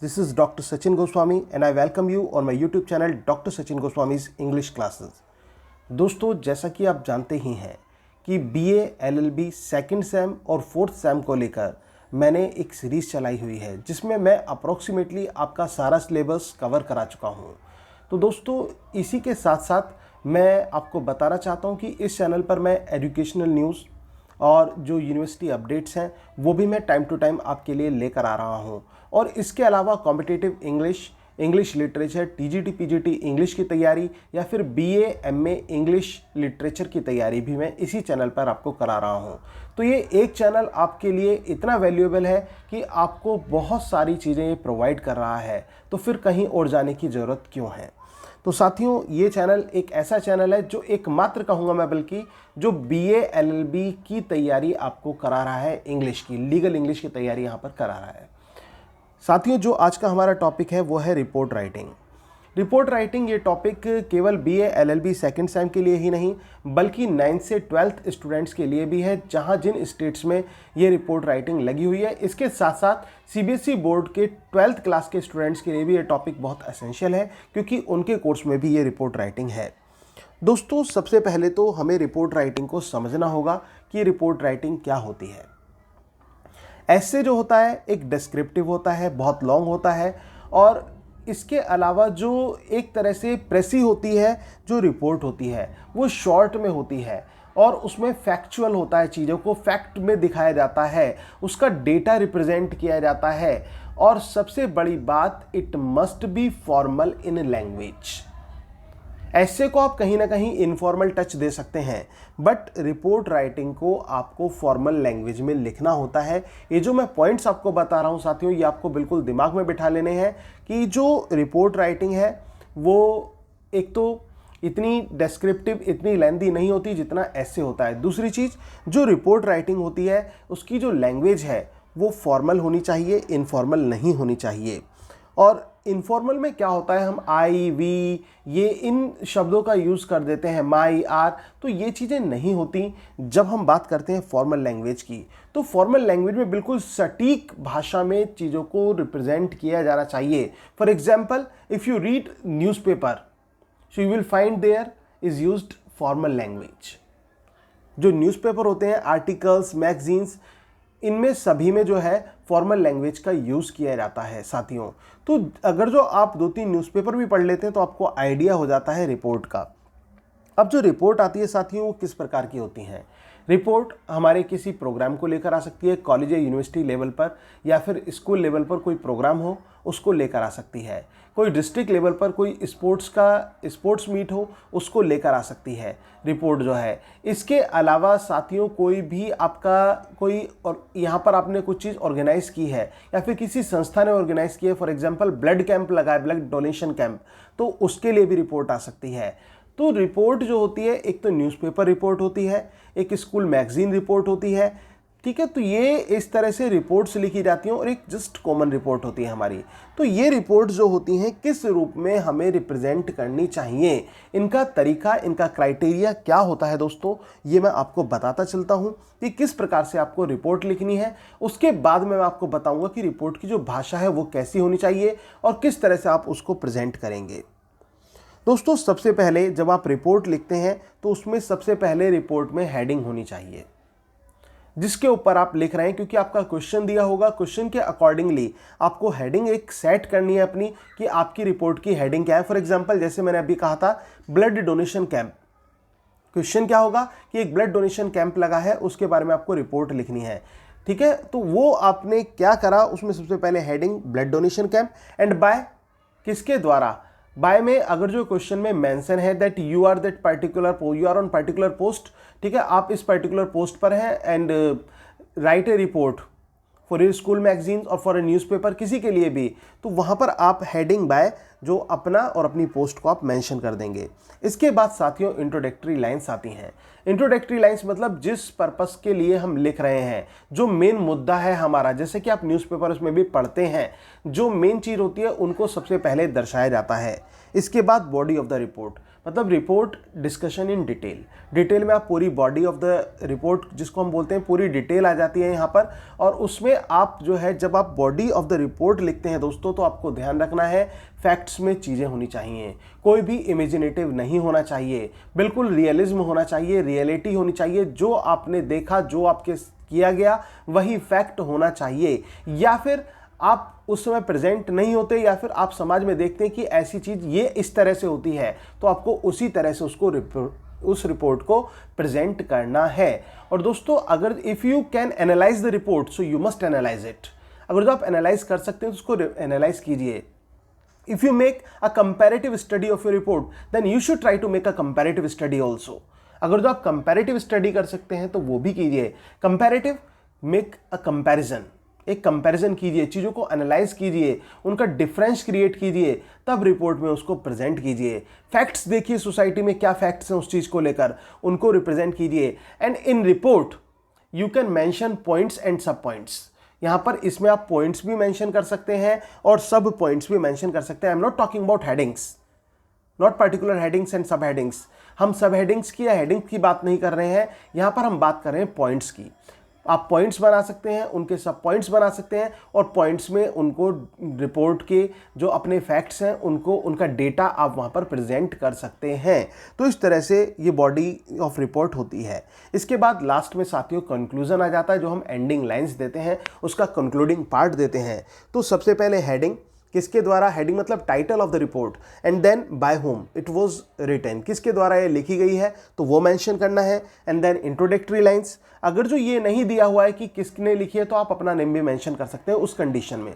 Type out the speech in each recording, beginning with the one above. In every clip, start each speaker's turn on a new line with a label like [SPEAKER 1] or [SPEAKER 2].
[SPEAKER 1] This is Dr. Sachin Goswami and I welcome you on my YouTube channel Dr. Sachin Goswami's English Classes. दोस्तों, जैसा कि आप जानते ही हैं कि BA LLB सेकंड सेम और फोर्थ सेम को लेकर मैंने एक सीरीज़ चलाई हुई है जिसमें मैं अप्रॉक्सीमेटली आपका सारा सिलेबस कवर करा चुका हूं। तो दोस्तों, इसी के साथ साथ मैं आपको बताना चाहता हूं कि इस चैनल पर मैं एजुकेशनल न्यूज़ और जो यूनिवर्सिटी अपडेट्स हैं वो भी मैं टाइम टू टाइम आपके लिए लेकर आ रहा हूं। और इसके अलावा competitive English literature, TGT PGT English की तैयारी या फिर BA MA इंग्लिश लिटरेचर की तैयारी भी मैं इसी चैनल पर आपको करा रहा हूं। तो ये एक चैनल आपके लिए इतना वैल्यूएबल है कि आपको बहुत सारी चीज़ें ये प्रोवाइड कर रहा है, तो फिर कहीं और जाने की ज़रूरत क्यों है। तो साथियों, ये चैनल एक ऐसा चैनल है जो एकमात्र कहूँगा मैं, बल्कि जो BA LLB की तैयारी आपको करा रहा है, इंग्लिश की, लीगल इंग्लिश की तैयारी यहाँ पर करा रहा है। साथियों, जो आज का हमारा टॉपिक है वो है रिपोर्ट राइटिंग। रिपोर्ट राइटिंग ये टॉपिक केवल BA LLB सेकंड सेम के लिए ही नहीं बल्कि 9th से 12th स्टूडेंट्स के लिए भी है, जहां जिन स्टेट्स में ये रिपोर्ट राइटिंग लगी हुई है। इसके साथ साथ CBSE बोर्ड के 12th क्लास के स्टूडेंट्स के लिए भी ये टॉपिक बहुत एसेंशियल है क्योंकि उनके कोर्स में भी ये रिपोर्ट राइटिंग है। दोस्तों, सबसे पहले तो हमें रिपोर्ट राइटिंग को समझना होगा कि रिपोर्ट राइटिंग क्या होती है। ऐसे जो होता है एक डिस्क्रिप्टिव होता है, बहुत लॉन्ग होता है, और इसके अलावा जो एक तरह से प्रेसी होती है, जो रिपोर्ट होती है वो शॉर्ट में होती है और उसमें फैक्चुअल होता है, चीज़ों को फैक्ट में दिखाया जाता है, उसका डेटा रिप्रेजेंट किया जाता है, और सबसे बड़ी बात, it must be formal in language. ऐसे को आप कहीं ना कहीं इनफॉर्मल टच दे सकते हैं, बट रिपोर्ट राइटिंग को आपको फॉर्मल लैंग्वेज में लिखना होता है। ये जो मैं पॉइंट्स आपको बता रहा हूँ साथियों, ये आपको बिल्कुल दिमाग में बिठा लेने हैं कि जो रिपोर्ट राइटिंग है वो एक तो इतनी डिस्क्रिप्टिव, इतनी लेंथी नहीं होती जितना ऐसे होता है। दूसरी चीज़, जो रिपोर्ट राइटिंग होती है उसकी जो लैंग्वेज है वो फॉर्मल होनी चाहिए, इनफॉर्मल नहीं होनी चाहिए। और इनफॉर्मल में क्या होता है, हम आई, वी, ये इन शब्दों का यूज़ कर देते हैं, माई, आर, तो ये चीज़ें नहीं होती जब हम बात करते हैं फॉर्मल लैंग्वेज की। तो फॉर्मल लैंग्वेज में बिल्कुल सटीक भाषा में चीज़ों को रिप्रेजेंट किया जाना चाहिए। For example, if you read newspaper, so you will find there is used formal language. जो न्यूज़पेपर होते हैं, आर्टिकल्स, मैगजीन्स, इनमें सभी में जो है फॉर्मल लैंग्वेज का यूज़ किया जाता है साथियों। तो अगर जो आप 2-3 न्यूज़पेपर भी पढ़ लेते हैं तो आपको आइडिया हो जाता है रिपोर्ट का। अब जो रिपोर्ट आती है साथियों वो किस प्रकार की होती हैं। रिपोर्ट हमारे किसी प्रोग्राम को लेकर आ सकती है, कॉलेज या यूनिवर्सिटी लेवल पर, या फिर स्कूल लेवल पर कोई प्रोग्राम हो उसको लेकर आ सकती है। कोई डिस्ट्रिक्ट लेवल पर कोई स्पोर्ट्स मीट हो उसको लेकर आ सकती है रिपोर्ट जो है। इसके अलावा साथियों, कोई भी आपका कोई, और यहाँ पर आपने कुछ चीज़ ऑर्गेनाइज की है या फिर किसी संस्था ने ऑर्गेनाइज की है, फॉर एग्जांपल ब्लड कैंप लगा है, ब्लड डोनेशन कैंप, तो उसके लिए भी रिपोर्ट आ सकती है। तो रिपोर्ट जो होती है, एक तो न्यूज़पेपर रिपोर्ट होती है, एक स्कूल मैगजीन रिपोर्ट होती है, ठीक है। तो ये इस तरह से रिपोर्ट्स लिखी जाती हैं और एक जस्ट कॉमन रिपोर्ट होती है हमारी। तो ये रिपोर्ट्स जो होती हैं किस रूप में हमें रिप्रेजेंट करनी चाहिए, इनका तरीका, इनका क्राइटेरिया क्या होता है दोस्तों, ये मैं आपको बताता चलता हूँ कि किस प्रकार से आपको रिपोर्ट लिखनी है। उसके बाद मैं आपको बताऊँगा कि रिपोर्ट की जो भाषा है वो कैसी होनी चाहिए और किस तरह से आप उसको प्रेजेंट करेंगे। दोस्तों, सबसे पहले जब आप रिपोर्ट लिखते हैं तो उसमें सबसे पहले रिपोर्ट में हेडिंग होनी चाहिए जिसके ऊपर आप लिख रहे हैं, क्योंकि आपका क्वेश्चन दिया होगा, क्वेश्चन के अकॉर्डिंगली आपको हेडिंग एक सेट करनी है अपनी कि आपकी रिपोर्ट की हेडिंग क्या है। फॉर एग्जांपल, जैसे मैंने अभी कहा था ब्लड डोनेशन कैंप, क्वेश्चन क्या होगा कि एक ब्लड डोनेशन कैंप लगा है, उसके बारे में आपको रिपोर्ट लिखनी है, ठीक है। तो वो आपने क्या करा, उसमें सबसे पहले heading blood donation camp and by, किसके द्वारा, बाय में अगर जो क्वेश्चन में मेंशन है that you are on particular post, ठीक है, आप इस पर्टिकुलर पोस्ट पर हैं and write a report for a school magazines और फॉर ए न्यूज़पेपर, किसी के लिए भी, तो वहाँ पर आप हेडिंग बाय जो अपना और अपनी पोस्ट को आप मेंशन कर देंगे। इसके बाद साथियों इंट्रोडक्टरी लाइन्स आती हैं। इंट्रोडक्टरी लाइन्स मतलब जिस पर्पस के लिए हम लिख रहे हैं, जो मेन मुद्दा है हमारा, जैसे कि आप न्यूज़पेपर्स में भी पढ़ते हैं, जो मेन चीज़ होती है उनको सबसे पहले दर्शाया जाता है। इसके बाद बॉडी ऑफ द रिपोर्ट, मतलब report discussion in detail. Detail में आप पूरी बॉडी ऑफ द रिपोर्ट जिसको हम बोलते हैं पूरी डिटेल आ जाती है यहाँ पर, और उसमें आप जो है जब आप बॉडी ऑफ द रिपोर्ट लिखते हैं दोस्तों तो आपको ध्यान रखना है फैक्ट्स में चीज़ें होनी चाहिए, कोई भी इमेजिनेटिव नहीं होना चाहिए, बिल्कुल रियलिज्म होना चाहिए, रियलिटी होनी चाहिए, जो आपने देखा जो आपके किया गया वही फैक्ट होना चाहिए। या फिर आप उस समय प्रेजेंट नहीं होते या फिर आप समाज में देखते हैं कि ऐसी चीज़ ये इस तरह से होती है तो आपको उसी तरह से उस रिपोर्ट को प्रेजेंट करना है। और दोस्तों अगर if you can analyse the report so you must analyse it. अगर जो आप एनालाइज कर सकते हैं तो उसको एनालाइज कीजिए। If you make a comparative study of your report, then you should try to make a comparative study also. अगर जो आप comparative study कर सकते हैं तो वो भी कीजिए। Comparative, make a comparison. एक कंपैरिजन कीजिए, चीज़ों को एनालाइज कीजिए, उनका डिफरेंस क्रिएट कीजिए, तब रिपोर्ट में उसको प्रेजेंट कीजिए। फैक्ट्स देखिए सोसाइटी में क्या फैक्ट्स हैं उस चीज़ को लेकर, उनको रिप्रेजेंट कीजिए। And in report you can mention points and सब पॉइंट्स। यहाँ पर इसमें आप पॉइंट्स भी मेंशन कर सकते हैं और सब पॉइंट्स भी मेंशन कर सकते हैं। I am not talking about headings, not particular headings and सब हेडिंग्स। हम सब हेडिंग्स की या हेडिंग्स की बात नहीं कर रहे हैं, यहाँ पर हम बात कर रहे हैं पॉइंट्स की। आप पॉइंट्स बना सकते हैं, उनके सब पॉइंट्स बना सकते हैं और पॉइंट्स में उनको रिपोर्ट के जो अपने फैक्ट्स हैं उनको उनका डेटा आप वहाँ पर प्रेजेंट कर सकते हैं। तो इस तरह से ये बॉडी ऑफ रिपोर्ट होती है। इसके बाद लास्ट में साथियों कंक्लूजन आ जाता है, जो हम एंडिंग लाइंस देते हैं उसका कंक्लूडिंग पार्ट देते हैं। तो सबसे पहले हेडिंग, किसके द्वारा, हेडिंग मतलब title of the report, and then by whom it was written, किसके द्वारा ये लिखी गई है तो वो मेंशन करना है। एंड देन इंट्रोडक्टरी लाइंस, अगर जो ये नहीं दिया हुआ है कि किसने लिखी है तो आप अपना नेम भी मेंशन कर सकते हैं उस कंडीशन में।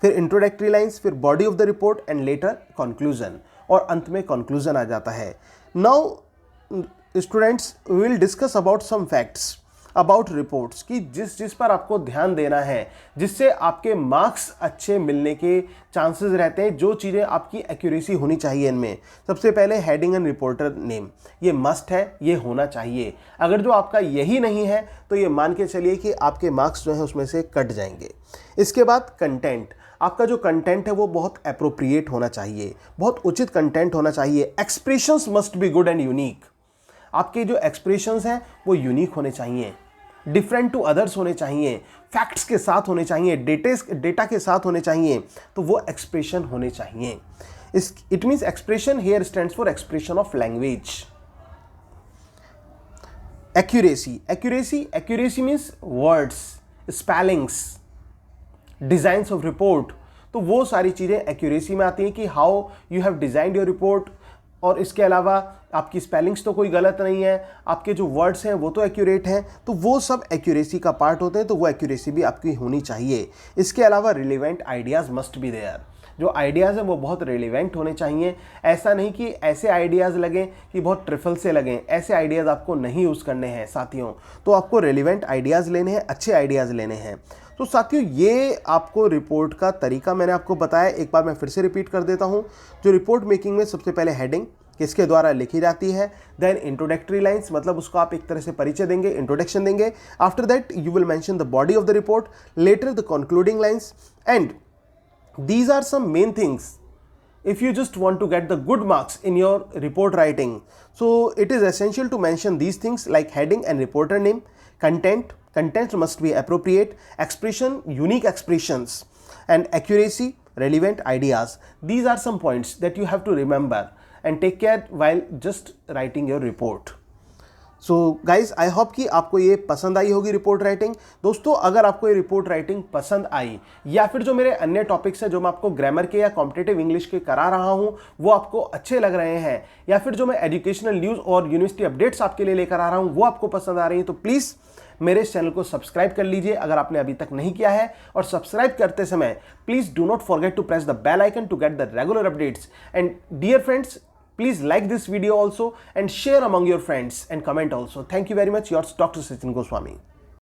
[SPEAKER 1] फिर इंट्रोडक्टरी लाइंस, फिर body of the report and later conclusion, और अंत में कंक्लूजन आ जाता है। Now students we will discuss about some facts about reports की जिस पर आपको ध्यान देना है, जिससे आपके मार्क्स अच्छे मिलने के चांसेस रहते हैं, जो चीज़ें आपकी एक्यूरेसी होनी चाहिए इनमें। सबसे पहले हेडिंग एंड रिपोर्टर नेम, ये मस्ट है, ये होना चाहिए। अगर जो आपका यही नहीं है तो ये मान के चलिए कि आपके मार्क्स जो हैं उसमें से कट जाएंगे। इसके बाद कंटेंट, आपका जो कंटेंट है वो बहुत अप्रोप्रिएट होना चाहिए, बहुत उचित कंटेंट होना चाहिए। Expressions must be good and unique, आपके जो एक्सप्रेशंस हैं वो यूनिक होने चाहिए, डिफरेंट टू अदर्स होने चाहिए, फैक्ट्स के साथ होने चाहिए, डेटा के साथ होने चाहिए, तो वो एक्सप्रेशन होने चाहिए। It means expression here stands for expression of language. Accuracy means words, spellings, designs of report, तो वो सारी चीज़ें एक्यूरेसी में आती हैं कि how you have designed your report. और इसके अलावा आपकी स्पेलिंग्स तो कोई गलत नहीं है, आपके जो वर्ड्स हैं वो तो एक्यूरेट हैं, तो वो सब एक्यूरेसी का पार्ट होते हैं, तो वो एक्यूरेसी भी आपकी होनी चाहिए। इसके अलावा relevant ideas must be there, जो आइडियाज़ हैं वो बहुत रिलेवेंट होने चाहिए। ऐसा नहीं कि ऐसे आइडियाज़ लगें कि बहुत ट्रिफल से लगें, ऐसे आइडियाज़ आपको नहीं यूज़ करने हैं साथियों। तो आपको रिलेवेंट आइडियाज़ लेने हैं, अच्छे आइडियाज़ लेने हैं। तो साथियों ये आपको रिपोर्ट का तरीका मैंने आपको बताया, एक बार मैं फिर से रिपीट कर देता हूँ। जो रिपोर्ट मेकिंग में सबसे पहले हेडिंग किसके द्वारा लिखी जाती है, देन इंट्रोडक्टरी लाइंस, मतलब उसको आप एक तरह से परिचय देंगे, इंट्रोडक्शन देंगे। After that you will mention the body of the report, later the concluding lines, and these are some main things if you just want to get the good marks in your report writing. So it is essential to mention these things like heading and reporter name, content must be appropriate, expression, unique expressions, and accuracy, relevant ideas. These are some points that you have to remember and take care while just writing your report. So guys I hope कि आपको ये पसंद आई होगी report writing. दोस्तों अगर आपको ये report writing पसंद आई, या फिर जो मेरे अन्य टॉपिक्स हैं जो मैं आपको ग्रामर के या कॉम्पिटिटिव इंग्लिश के करा रहा हूँ वो आपको अच्छे लग रहे हैं, या फिर जो मैं एजुकेशनल न्यूज़ और यूनिवर्सिटी अपडेट्स आपके लिए लेकर आ रहा हूँ वो आपको पसंद आ रही है, तो प्लीज़ मेरे इस चैनल को सब्सक्राइब कर लीजिए अगर आपने अभी तक नहीं किया है। और सब्सक्राइब करते समय please do not forget to press the bell icon to get the regular updates. And dear friends, please like this video also and share among your friends and comment also. Thank you very much. Yours Dr. Sachin Goswami.